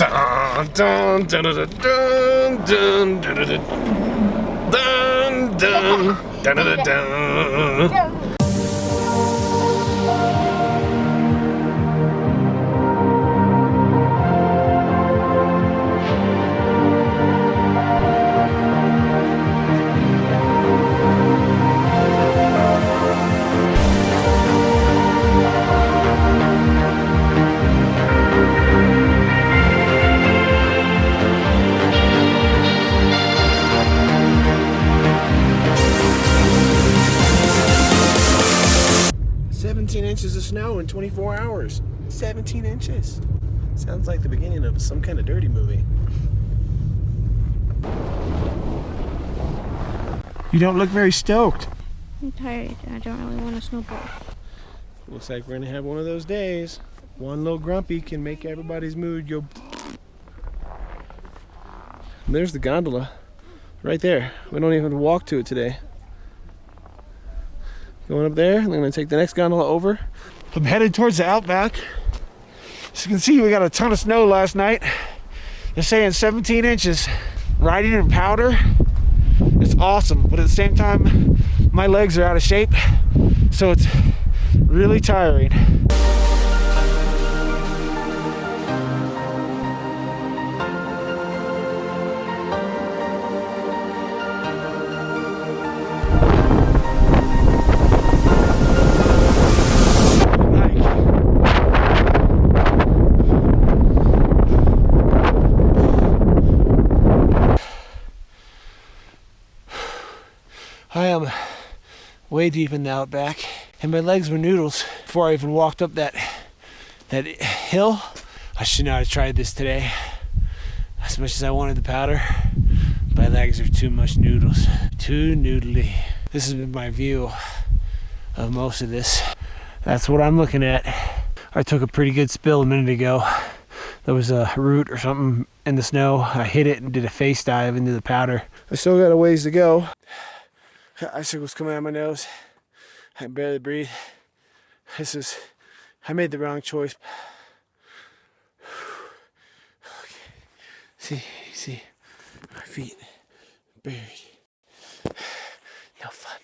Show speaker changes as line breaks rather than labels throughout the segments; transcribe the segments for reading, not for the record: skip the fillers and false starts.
Dun, dun, dun, dun, dun, dun, dun, dun, dun, dun, dun, dun. Inches of snow in 24 hours. 17 inches. Sounds like the beginning of some kind of dirty movie. You don't look very stoked.
I'm tired. I don't really want to snowboard.
Looks like we're gonna have one of those days. One little grumpy can make everybody's mood go. And there's the gondola. Right there. We don't even have to walk to it today. Going up there, I'm gonna take the next gondola over. I'm headed towards the outback. As you can see, we got a ton of snow last night. They're saying 17 inches. Riding in powder, it's awesome, but at the same time, my legs are out of shape, so it's really tiring. I am way deep in the outback, and my legs were noodles before I even walked up that hill. I should not have tried this today. As much as I wanted the powder, my legs are too much noodles. Too noodly. This has been my view of most of this. That's what I'm looking at. I took a pretty good spill a minute ago. There was a root or something in the snow. I hit it and did a face dive into the powder. I still got a ways to go. Icicles coming out of my nose. I can barely breathe. I made the wrong choice. Okay. See, my feet buried. No fun.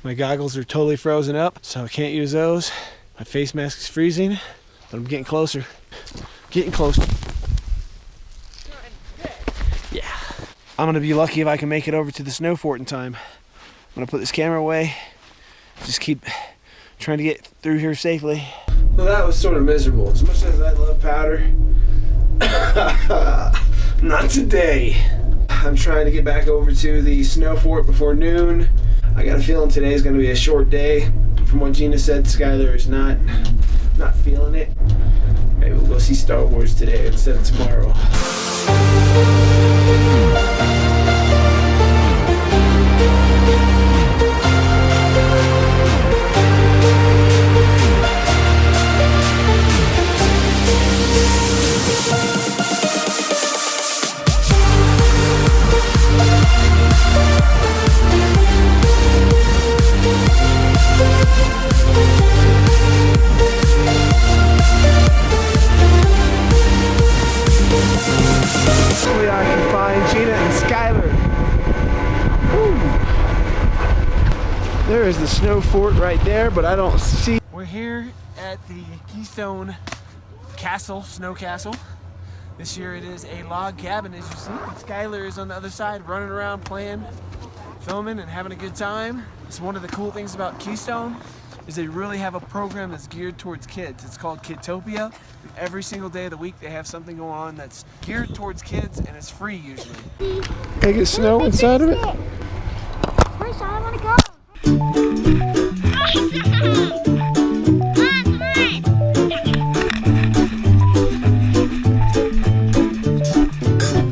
My goggles are totally frozen up, so I can't use those. My face mask is freezing, but I'm getting closer. Getting closer. Yeah. I'm gonna be lucky if I can make it over to the snow fort in time. I'm gonna put this camera away. Just keep trying to get through here safely. Well, that was sort of miserable. As much as I love powder, not today. I'm trying to get back over to the snow fort before noon. I got a feeling today is gonna be a short day. From what Gina said, Skylar is not feeling it. Maybe we'll go see Star Wars today instead of tomorrow. Hopefully I can find Gina and Skylar. Woo. There is the snow fort right there, but I don't see. We're here at the Keystone Castle, Snow Castle. This year it is a log cabin, as you see. Skylar is on the other side running around playing, filming, and having a good time. It's one of the cool things about Keystone is they really have a program that's geared towards kids. It's called Kidtopia. Every single day of the week they have something going on that's geared towards kids, and it's free usually. They get snow inside of it?
Where's I want to go?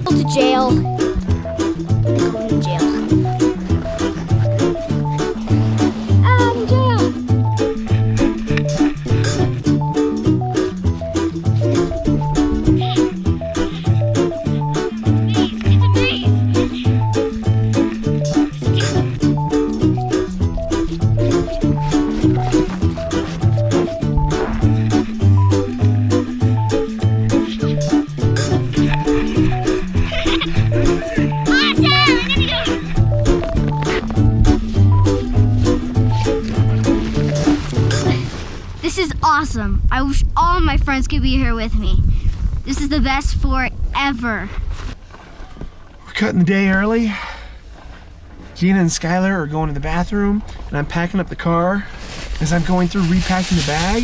Go to jail. Go to jail. awesome. I wish all my friends could be here with me. This is the best sport ever.
We're cutting the day early. Gina and Skylar are going to the bathroom, and I'm packing up the car. As I'm going through repacking the bag,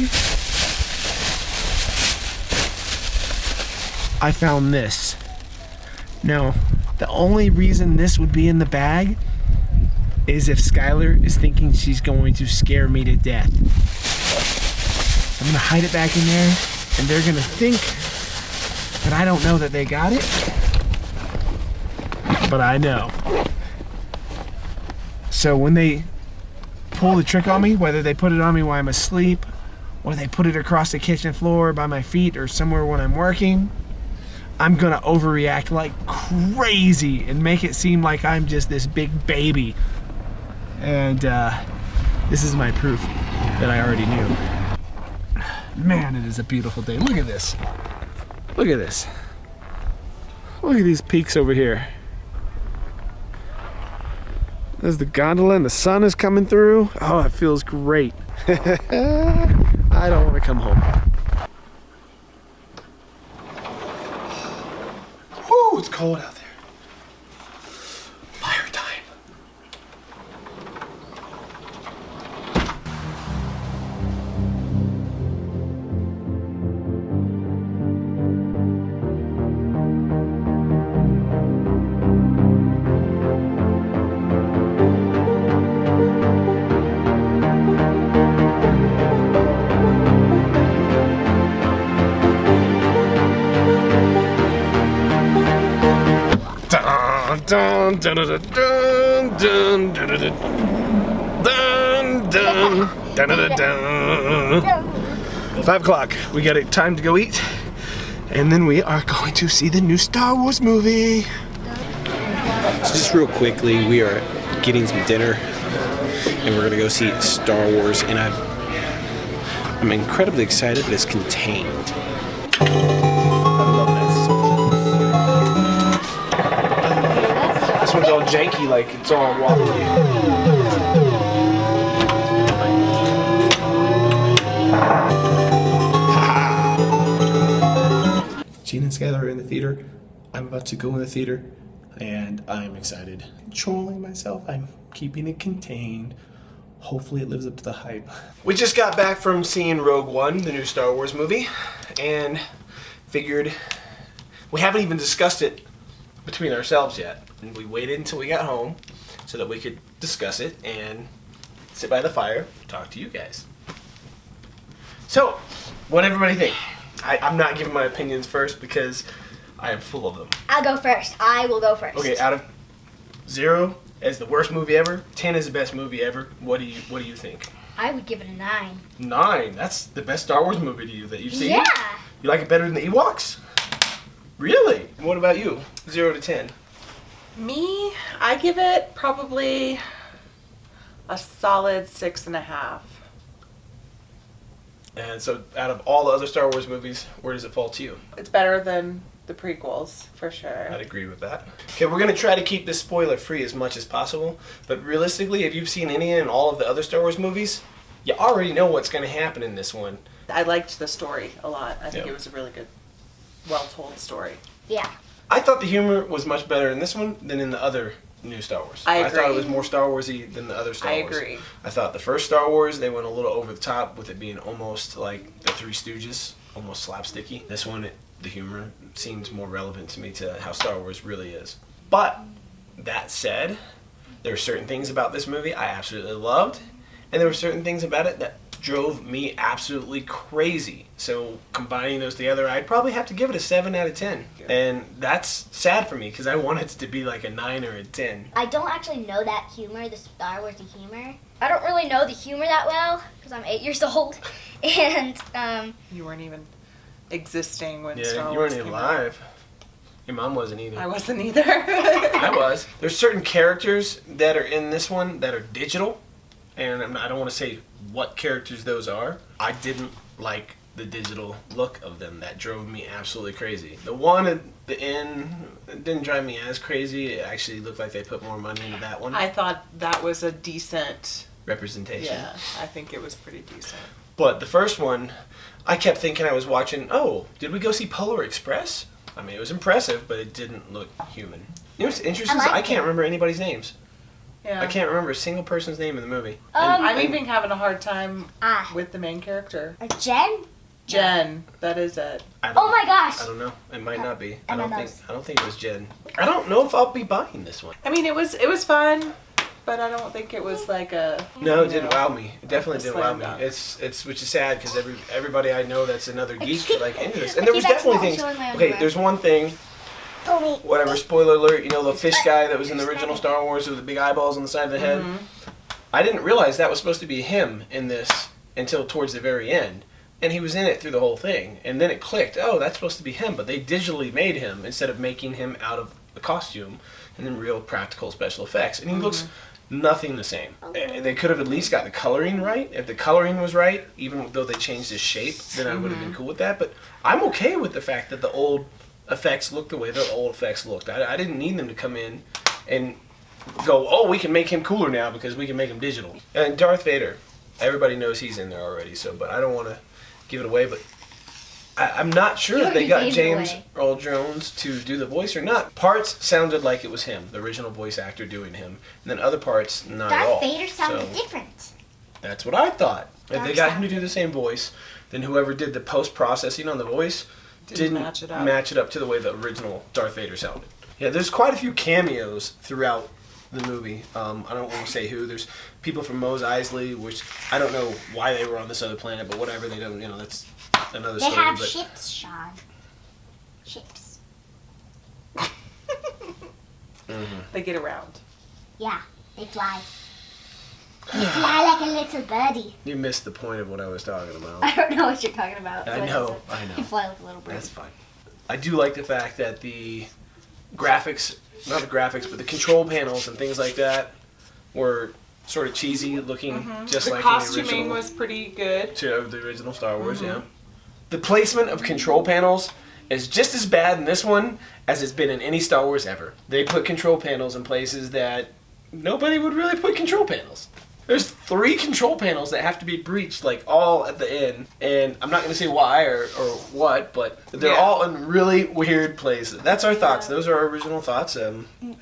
I found this. Now, the only reason this would be in the bag is if Skylar is thinking she's going to scare me to death. I'm gonna hide it back in there, and they're gonna think that I don't know that they got it, but I know. So when they pull the trick on me, whether they put it on me while I'm asleep, or they put it across the kitchen floor by my feet or somewhere when I'm working, I'm gonna overreact like crazy and make it seem like I'm just this big baby. And this is my proof that I already knew. Man, it is a beautiful day. Look at this. Look at this. Look at these peaks over here. There's the gondola and the sun is coming through. Oh, it feels great. I don't want to come home. Woo, it's cold out there. Fire time. Dun, dun, dun, dun, dun, dun, dun, dun, dun, dun, dun. 5 o'clock. We got it time to go eat, and then we are going to see the new Star Wars movie.
So just real quickly, we are getting some dinner, and we're gonna go see Star Wars, and I'm incredibly excited, but it's contained. I love that so much.
This one's all janky, like it's all wobbly. Gina and Skylar are in the theater. I'm about to go in the theater, and I'm excited. Controlling myself. I'm keeping it contained. Hopefully it lives up to the hype. We just got back from seeing Rogue One, the new Star Wars movie, and figured we haven't even discussed it between ourselves yet. And we waited until we got home so that we could discuss it and sit by the fire, talk to you guys. So, what everybody think? I'm not giving my opinions first because I am full of them.
I'll go first. I will go first.
Okay, out of 0 as the worst movie ever, 10 is the best movie ever. What do you think?
I would give it a 9.
9. That's the best Star Wars movie to you that you've seen?
Yeah.
You like it better than the Ewoks? Really? And what about you? 0 to 10.
Me, I give it probably a solid 6.5.
And so out of all the other Star Wars movies, where does it fall to you?
It's better than the prequels, for sure.
I'd agree with that. Okay, we're going to try to keep this spoiler free as much as possible, but realistically, if you've seen any and all of the other Star Wars movies, you already know what's going to happen in this one.
I liked the story a lot. I think
Yeah.
it was a really good, well-told story.
Yeah.
I thought the humor was much better in this one than in the other new Star Wars.
I
thought it
agree.
was more Star Wars-y than the other Star
I
Wars.
agree.
I thought the first Star Wars, they went a little over the top with it being almost like the Three Stooges, almost slapsticky. This one, the humor seems more relevant to me to how Star Wars really is. But that said, there are certain things about this movie I absolutely loved, and there were certain things about it that drove me absolutely crazy. So combining those together, I'd probably have to give it a 7 out of 10. And that's sad for me because I want it to be like a 9 or a 10.
I don't actually know that humor, the Star Wars humor. I don't really know the humor that well because I'm 8 years old. And,
You weren't even existing when
Yeah,
Star
you
Wars
weren't even
came out.
alive. Your mom wasn't either.
I wasn't either.
I was. There's certain characters that are in this one that are digital, and I don't want to say what characters those are. I didn't like the digital look of them. That drove me absolutely crazy. The one at the end didn't drive me as crazy. It actually looked like they put more money into that one.
I thought that was a decent,
Representation.
yeah, I think it was pretty decent.
But the first one, I kept thinking I was watching, oh, did we go see Polar Express? I mean, it was impressive, but it didn't look human. You know what's interesting is I can't remember anybody's names.
Yeah.
I can't remember a single person's name in the movie.
I'm even having a hard time with the main character.
Jen?
Jen, that is it.
Oh my gosh!
I don't know. It might not be. I
M&Ms.
don't think it was Jen. I don't know if I'll be buying this one.
I mean, it was fun, but I don't think it was like a.
No, it didn't wow me. It definitely didn't wow
slam
me.
dunk.
It's which is sad because everybody I know that's another geek like into this, and
I
there was
keep
definitely
accidentally
things.
showing my
Okay,
underwear.
there's one thing.
Tommy.
Whatever. Spoiler alert. You know the fish guy that was in the original Star Wars with the big eyeballs on the side of the head. I didn't realize that was supposed to be him in this until towards the very end. And he was in it through the whole thing. And then it clicked, oh, that's supposed to be him. But they digitally made him instead of making him out of a costume and then real practical special effects. And he looks nothing the same. They could have at least got the coloring right. If the coloring was right, even though they changed his shape, then I would have been cool with that. But I'm okay with the fact that the old effects look the way the old effects looked. I didn't need them to come in and go, oh, we can make him cooler now because we can make him digital. And Darth Vader, everybody knows he's in there already, so but I don't want to give it away, but I'm not sure if they got James Earl Jones to do the voice or not. Parts sounded like it was him, the original voice actor doing him, and then other parts not at all.
Darth Vader sounded
So
different.
that's what I thought. If
Dark
they got him to
sounded.
do the same voice, then whoever did the post-processing on the voice didn't
match it up
to the way the original Darth Vader sounded. Yeah, there's quite a few cameos throughout the movie. I don't want to say who. There's people from Mos Eisley, which I don't know why they were on this other planet, but whatever. They don't, that's another
They
story.
have
But
ships, Sean. Ships.
They get around.
Yeah, they fly. They fly like a little birdie.
you missed the point of what I was talking about.
I don't know what you're talking about.
I know.
They fly like a little bird.
That's fine. I do like the fact that the graphics, not the graphics, but the control panels and things like that were sort of cheesy looking, just
The
like
costuming
in the original.
was pretty good.
To the original Star Wars, yeah. The placement of control panels is just as bad in this one as it's been in any Star Wars ever. They put control panels in places that nobody would really put control panels. There's 3 control panels that have to be breached, like, all at the end. And I'm not going to say why or what, but they're all in really weird places. That's our thoughts. Those are our original thoughts.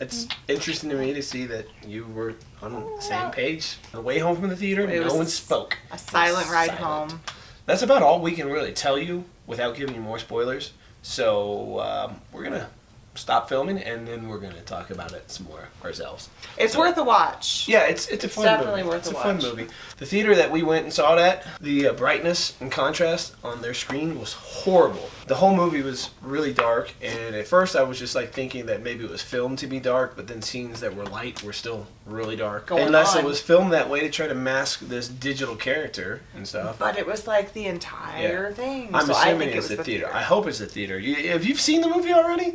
It's interesting to me to see that you were on the same page. On the way home from the theater,
It
no
was
one spoke.
A silent ride
Silent.
home.
That's about all we can really tell you without giving you more spoilers. So we're going to stop filming, and then we're going to talk about it some more ourselves.
It's worth a watch.
Yeah, it's a fun
definitely
movie.
worth
It's
a
a fun
watch.
movie. The theater that we went and saw it at, the brightness and contrast on their screen was horrible. The whole movie was really dark, and at first I was just like thinking that maybe it was filmed to be dark, but then scenes that were light were still really dark.
Going
Unless
on.
it was filmed that way to try to mask this digital character and stuff.
But it was like the entire thing.
I'm
so I
assuming
think
it's
it was
the theater. I hope it's the theater. If you've seen the movie already,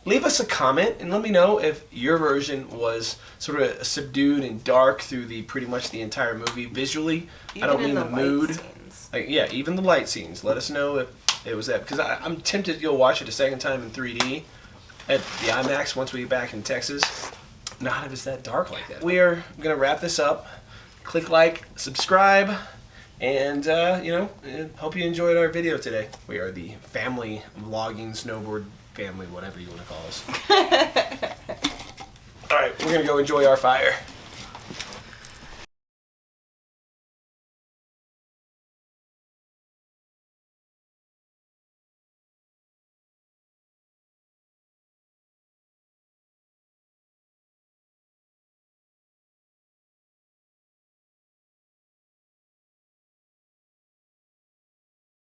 leave us a comment and let me know if your version was sort of subdued and dark through pretty much the entire movie visually. I don't mean the mood.
Scenes.
Like, yeah, even the light scenes. Let us know if it was that, because I'm tempted to go watch it a second time in 3D at the IMAX once we get back in Texas. Not if it's that dark like that. We are gonna wrap this up. Click like, subscribe, and hope you enjoyed our video today. We are the family vlogging snowboard family, whatever you want to call us. All right, we're gonna go enjoy our fire.